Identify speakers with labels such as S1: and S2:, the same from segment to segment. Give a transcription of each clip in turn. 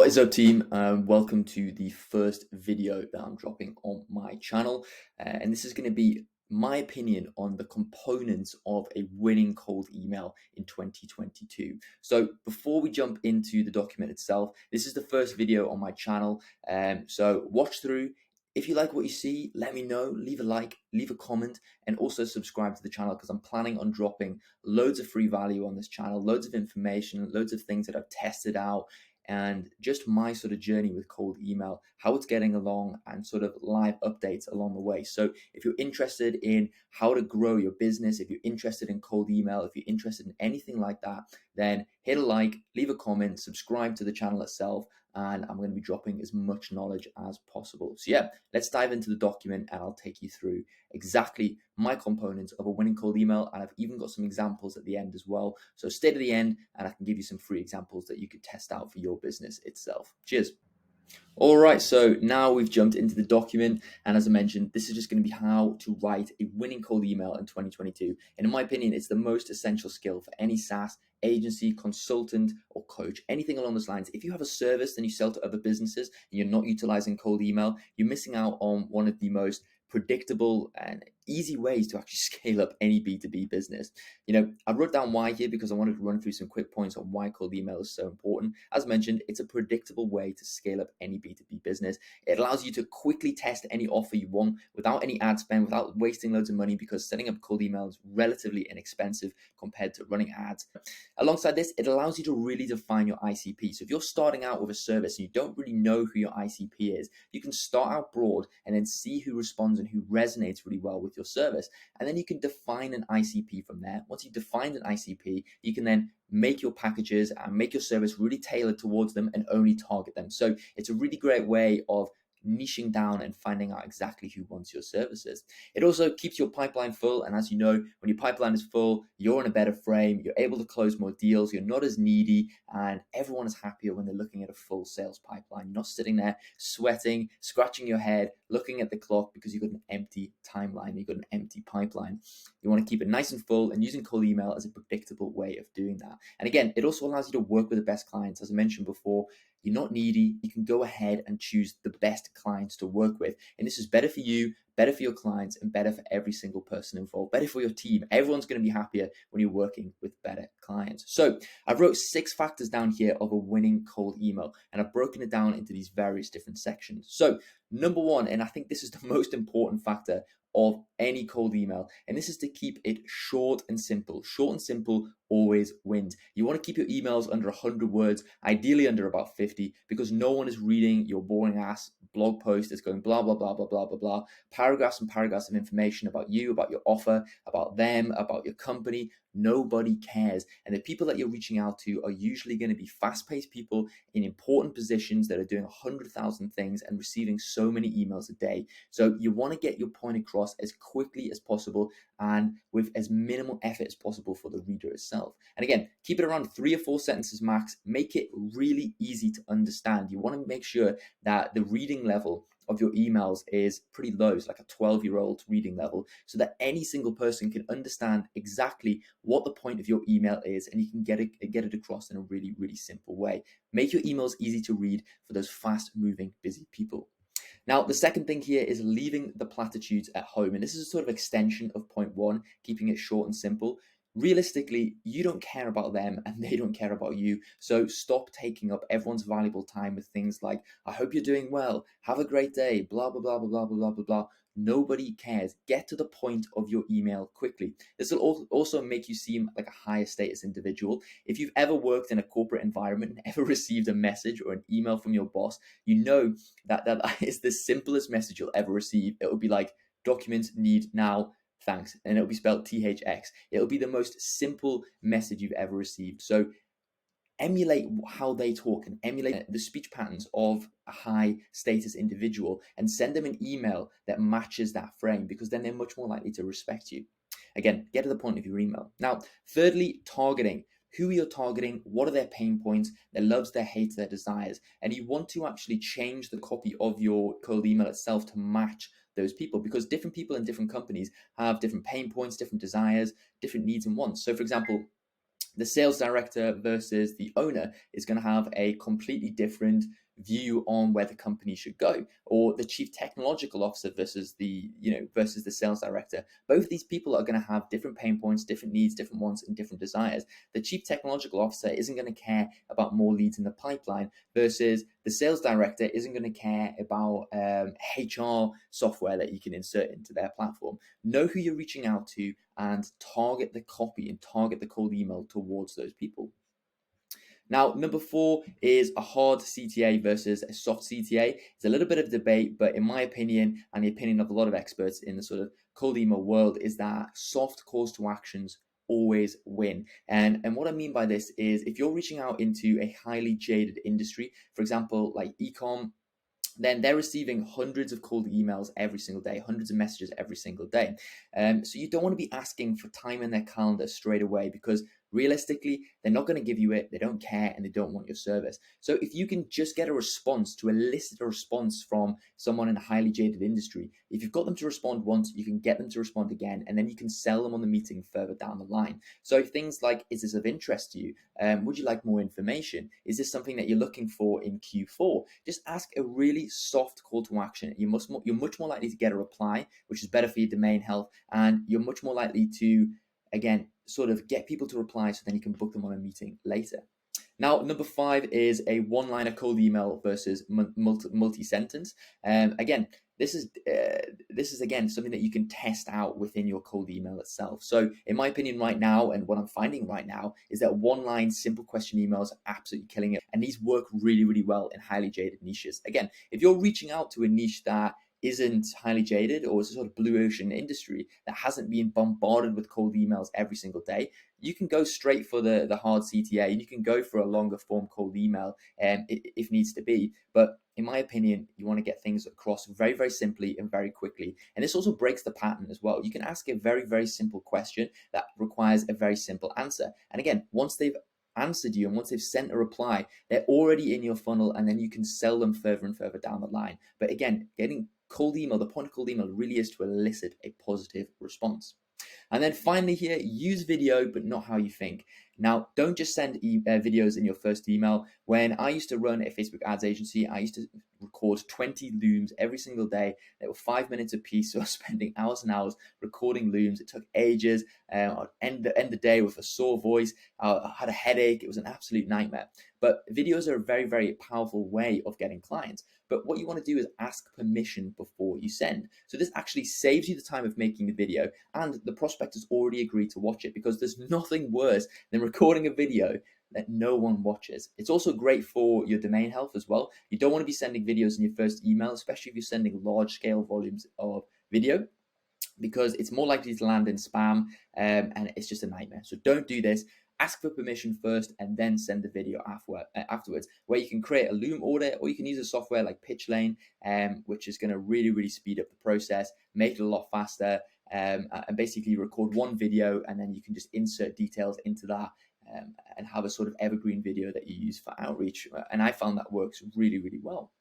S1: What is up, team? Welcome to the first video that I'm dropping on my channel. And this is going to be my opinion on the components of a winning cold email in 2022. So before we jump into the document itself, this is the first video on my channel. So watch through. If you like what you see, let me know, leave a like, leave a comment, and also subscribe to the channel because I'm planning on dropping loads of free value on this channel, loads of information, loads of things that I've tested out, and just my sort of journey with cold email, how it's getting along, and sort of live updates along the way. So if you're interested in how to grow your business, if you're interested in cold email, if you're interested in anything like that, then hit a like, leave a comment, subscribe to the channel itself, and I'm going to be dropping as much knowledge as possible. So yeah, let's dive into the document and I'll take you through exactly my components of a winning cold email. And I've even got some examples at the end as well. So stay to the end and I can give you some free examples that you could test out for your business itself. Cheers. All right, so now we've jumped into the document, and as I mentioned, this is just going to be how to write a winning cold email in 2022. And in my opinion, it's the most essential skill for any SaaS agency, consultant, or coach, anything along those lines. If you have a service and you sell to other businesses and you're not utilizing cold email, you're missing out on one of the most predictable and easy ways to actually scale up any B2B business. I wrote down why here because I wanted to run through some quick points on why cold email is so important. As mentioned, it's a predictable way to scale up any B2B business. It allows you to quickly test any offer you want without any ad spend, without wasting loads of money, because setting up cold email is relatively inexpensive compared to running ads. Alongside this, it allows you to really define your ICP. So if you're starting out with a service and you don't really know who your ICP is, you can start out broad and then see who responds and who resonates really well with your service. And then you can define an ICP from there. Once you've defined an ICP, you can then make your packages and make your service really tailored towards them and only target them. So it's a really great way of niching down and finding out exactly who wants your services. It also keeps your pipeline full. And as you know, when your pipeline is full, you're in a better frame, you're able to close more deals, you're not as needy, and everyone is happier when they're looking at a full sales pipeline. You're not sitting there sweating, scratching your head, looking at the clock because you've got an empty timeline, you've got an empty pipeline. You want to keep it nice and full, and using cold email is a predictable way of doing that. And again, it also allows you to work with the best clients. As I mentioned before, you're not needy. You can go ahead and choose the best clients to work with. And this is better for you, better for your clients, and better for every single person involved, better for your team. Everyone's going to be happier when you're working with better clients. So I wrote 6 factors down here of a winning cold email, and I've broken it down into these various different sections. So number 1, and I think this is the most important factor of any cold email, and this is to keep it short and simple. Short and simple always wins. You want to keep your emails under 100 words, ideally under about 50, because no one is reading your boring ass blog post that's going blah, blah, blah, blah, blah, blah, blah, paragraphs and paragraphs of information about you, about your offer, about them, about your company. Nobody cares. And the people that you're reaching out to are usually going to be fast-paced people in important positions that are doing 100,000 things and receiving so many emails a day. So you want to get your point across as quickly as possible and with as minimal effort as possible for the reader itself. And again, keep it around 3 or 4 sentences max. Make it really easy to understand. You want to make sure that the reading level of your emails is pretty low. It's like a 12-year-old reading level, so that any single person can understand exactly what the point of your email is, and you can get it across in a really, really simple way. Make your emails easy to read for those fast-moving, busy people. Now, the second thing here is leaving the platitudes at home. And this is a sort of extension of point 1, keeping it short and simple. Realistically, you don't care about them and they don't care about you. So stop taking up everyone's valuable time with things like, I hope you're doing well, have a great day, blah, blah, blah, blah, blah, blah, blah, blah. Nobody cares. Get to the point of your email quickly. This will also make you seem like a higher status individual. If you've ever worked in a corporate environment and ever received a message or an email from your boss, you know that is the simplest message you'll ever receive. It will be like, documents need now, thanks, and it'll be spelled THX. It'll be the most simple message you've ever received. So emulate how they talk and emulate the speech patterns of a high status individual and send them an email that matches that frame, because then they're much more likely to respect you. Again, get to the point of your email. Now, thirdly, targeting. Who you're targeting, what are their pain points, their loves, their hates, their desires. And you want to actually change the copy of your cold email itself to match those people, because different people in different companies have different pain points, different desires, different needs and wants. So for example, the sales director versus the owner is going to have a completely different view on where the company should go, or the chief technological officer versus the sales director. Both of these people are going to have different pain points, different needs, different wants, and different desires. The chief technological officer isn't going to care about more leads in the pipeline versus the sales director isn't going to care about HR software that you can insert into their platform. Know who you're reaching out to and target the copy and target the cold email towards those people. Now, number 4 is a hard CTA versus a soft CTA. It's a little bit of debate, but in my opinion, and the opinion of a lot of experts in the sort of cold email world, is that soft calls to actions always win. And what I mean by this is, if you're reaching out into a highly jaded industry, for example, like ecom, then they're receiving hundreds of cold emails every single day, hundreds of messages every single day. So you don't want to be asking for time in their calendar straight away, because realistically, they're not going to give you it, they don't care, and they don't want your service. So if you can just get a response, to elicit a response from someone in a highly jaded industry, if you've got them to respond once, you can get them to respond again, and then you can sell them on the meeting further down the line. So things like, is this of interest to you? Would you like more information? Is this something that you're looking for in Q4? Just ask a really soft call to action. You're much more likely to get a reply, which is better for your domain health, and you're much more likely to, again, sort of get people to reply, so then you can book them on a meeting later. Now, number 5 is a one-liner cold email versus multi-sentence. Again, this is again something that you can test out within your cold email itself. So in my opinion right now, and what I'm finding right now, is that one-line simple question emails are absolutely killing it, and these work really, really well in highly jaded niches. Again, if you're reaching out to a niche that isn't highly jaded, or is a sort of blue ocean industry that hasn't been bombarded with cold emails every single day, you can go straight for the hard CTA, and you can go for a longer form cold email if needs to be. But in my opinion, you want to get things across very, very simply and very quickly. And this also breaks the pattern as well. You can ask a very, very simple question that requires a very simple answer. And again, once they've answered you and once they've sent a reply, they're already in your funnel, and then you can sell them further and further down the line. But again, getting cold email, the point of cold email really is to elicit a positive response. And then finally here, use video, but not how you think. Now, don't just send videos in your first email. When I used to run a Facebook ads agency, I used to record 20 looms every single day. They were 5 minutes a piece, so I was spending hours and hours recording looms. It took ages. I'd end the day with a sore voice. I had a headache. It was an absolute nightmare. But videos are a very, very powerful way of getting clients. But what you want to do is ask permission before you send. So this actually saves you the time of making the video, and the prospect has already agreed to watch it, because there's nothing worse than recording a video that no one watches. It's also great for your domain health as well. You don't want to be sending videos in your first email, especially if you're sending large scale volumes of video, because it's more likely to land in spam, and it's just a nightmare. So don't do this. Ask for permission first and then send the video afterwards, where you can create a Loom order, or you can use a software like PitchLane, which is going to really, really speed up the process, make it a lot faster, and basically record one video, and then you can just insert details into that, and have a sort of evergreen video that you use for outreach. And I found that works really, really well.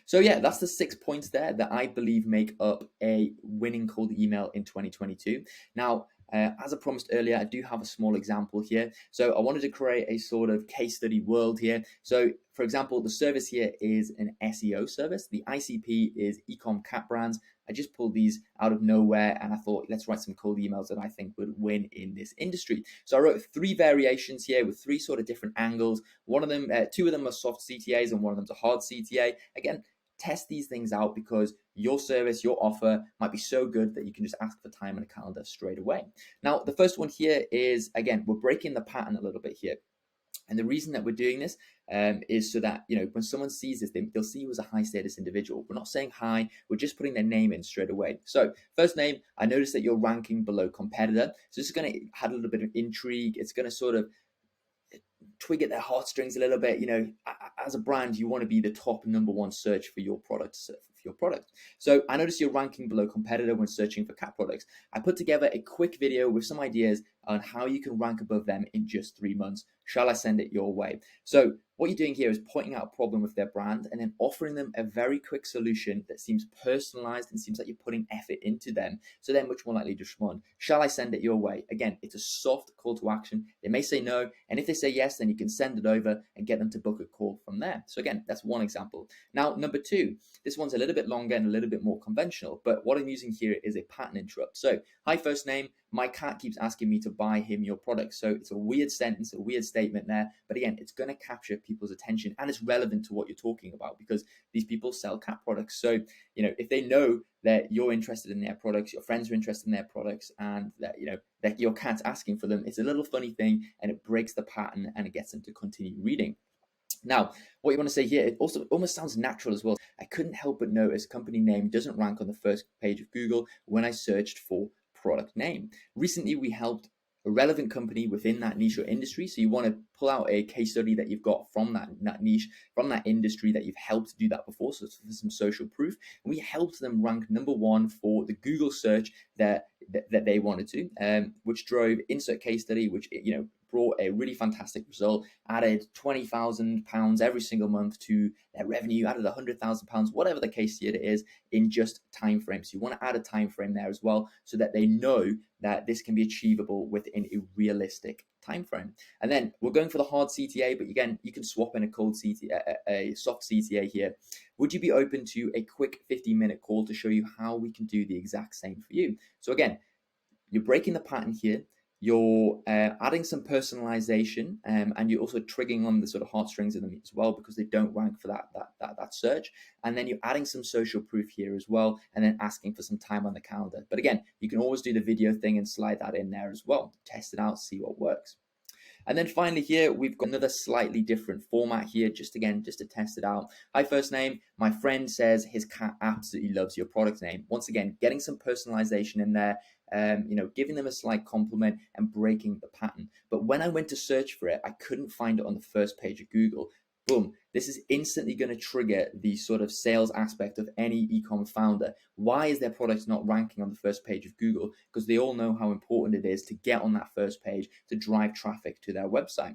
S1: So yeah, that's the 6 points there that I believe make up a winning cold email in 2022. Now, as I promised earlier, I do have a small example here. So I wanted to create a sort of case study world here. So for example, the service here is an SEO service. The ICP is Ecom Cat Brands. I just pulled these out of nowhere, and I thought, let's write some cold emails that I think would win in this industry. So I wrote 3 variations here with 3 sort of different angles. One of them, 2 of them are soft CTAs, and one of them's a hard CTA. Again, test these things out, because your service, your offer might be so good that you can just ask for time in a calendar straight away. Now, the first one here is, again, we're breaking the pattern a little bit here. And the reason that we're doing this is so that, when someone sees this, they'll see you as a high status individual. We're not saying hi, we're just putting their name in straight away. So first name, I noticed that you're ranking below competitor. So this is going to add a little bit of intrigue. It's going to sort of twig at their heartstrings a little bit. As a brand, you want to be the top number 1 search for your product, for your product. So I noticed you're ranking below competitor when searching for cat products. I put together a quick video with some ideas on how you can rank above them in just 3 months. Shall I send it your way? So what you're doing here is pointing out a problem with their brand and then offering them a very quick solution that seems personalized and seems like you're putting effort into them, so they're much more likely to respond. Shall I send it your way? Again, it's a soft call to action. They may say no, and if they say yes, then you can send it over and get them to book a call from there. So again, that's one example. Now, number two, this one's a little bit longer and a little bit more conventional, but what I'm using here is a pattern interrupt. So, hi, first name, my cat keeps asking me to buy him your product. So it's a weird sentence, a weird statement there, but again, it's going to capture people's attention and it's relevant to what you're talking about because these people sell cat products. So, if they know that you're interested in their products, your friends are interested in their products, and that, that your cat's asking for them, it's a little funny thing and it breaks the pattern and it gets them to continue reading. Now, what you want to say here, it also almost sounds natural as well. I couldn't help but notice company name doesn't rank on the first page of Google when I searched for product name. Recently, we helped a relevant company within that niche or industry. So you want to pull out a case study that you've got from that niche, from that industry that you've helped do that before. So for some social proof. And we helped them rank #1 for the Google search that they wanted to, which drove insert case study, which, brought a really fantastic result, added £20,000 every single month to their revenue, added £100,000, whatever the case here it is, in just time frame. So you want to add a time frame there as well, so that they know that this can be achievable within a realistic time frame. And then we're going for the hard CTA, but again, you can swap in a cold CTA, a soft CTA here. Would you be open to a quick 15-minute call to show you how we can do the exact same for you? So again, you're breaking the pattern here. You're adding some personalization, and you're also triggering on the sort of heartstrings of them as well, because they don't rank for that search. And then you're adding some social proof here as well, and then asking for some time on the calendar. But again, you can always do the video thing and slide that in there as well. Test it out, see what works. And then finally here, we've got another slightly different format here, just to test it out. Hi, first name. My friend says his cat absolutely loves your product name. Once again, getting some personalization in there, giving them a slight compliment and breaking the pattern. But when I went to search for it, I couldn't find it on the first page of Google. Boom, this is instantly going to trigger the sort of sales aspect of any e-commerce founder. Why is their product not ranking on the first page of Google? Because they all know how important it is to get on that first page to drive traffic to their website.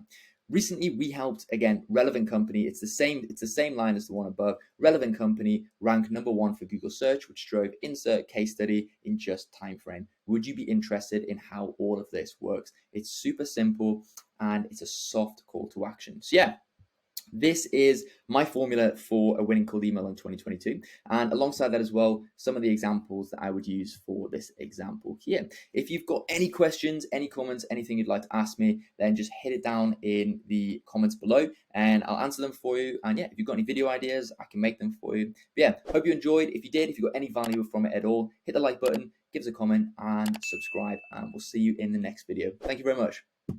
S1: Recently, we helped, again, relevant company. It's the same line as the one above. Relevant company ranked #1 for Google search, which drove insert case study in just time frame. Would you be interested in how all of this works? It's super simple and it's a soft call to action. So yeah, this is my formula for a winning cold email in 2022. And alongside that as well, some of the examples that I would use for this example here. If you've got any questions, any comments, anything you'd like to ask me, then just hit it down in the comments below and I'll answer them for you. And yeah, if you've got any video ideas, I can make them for you. But yeah, hope you enjoyed. If you did, if you got any value from it at all, hit the like button, give us a comment and subscribe, and we'll see you in the next video. Thank you very much.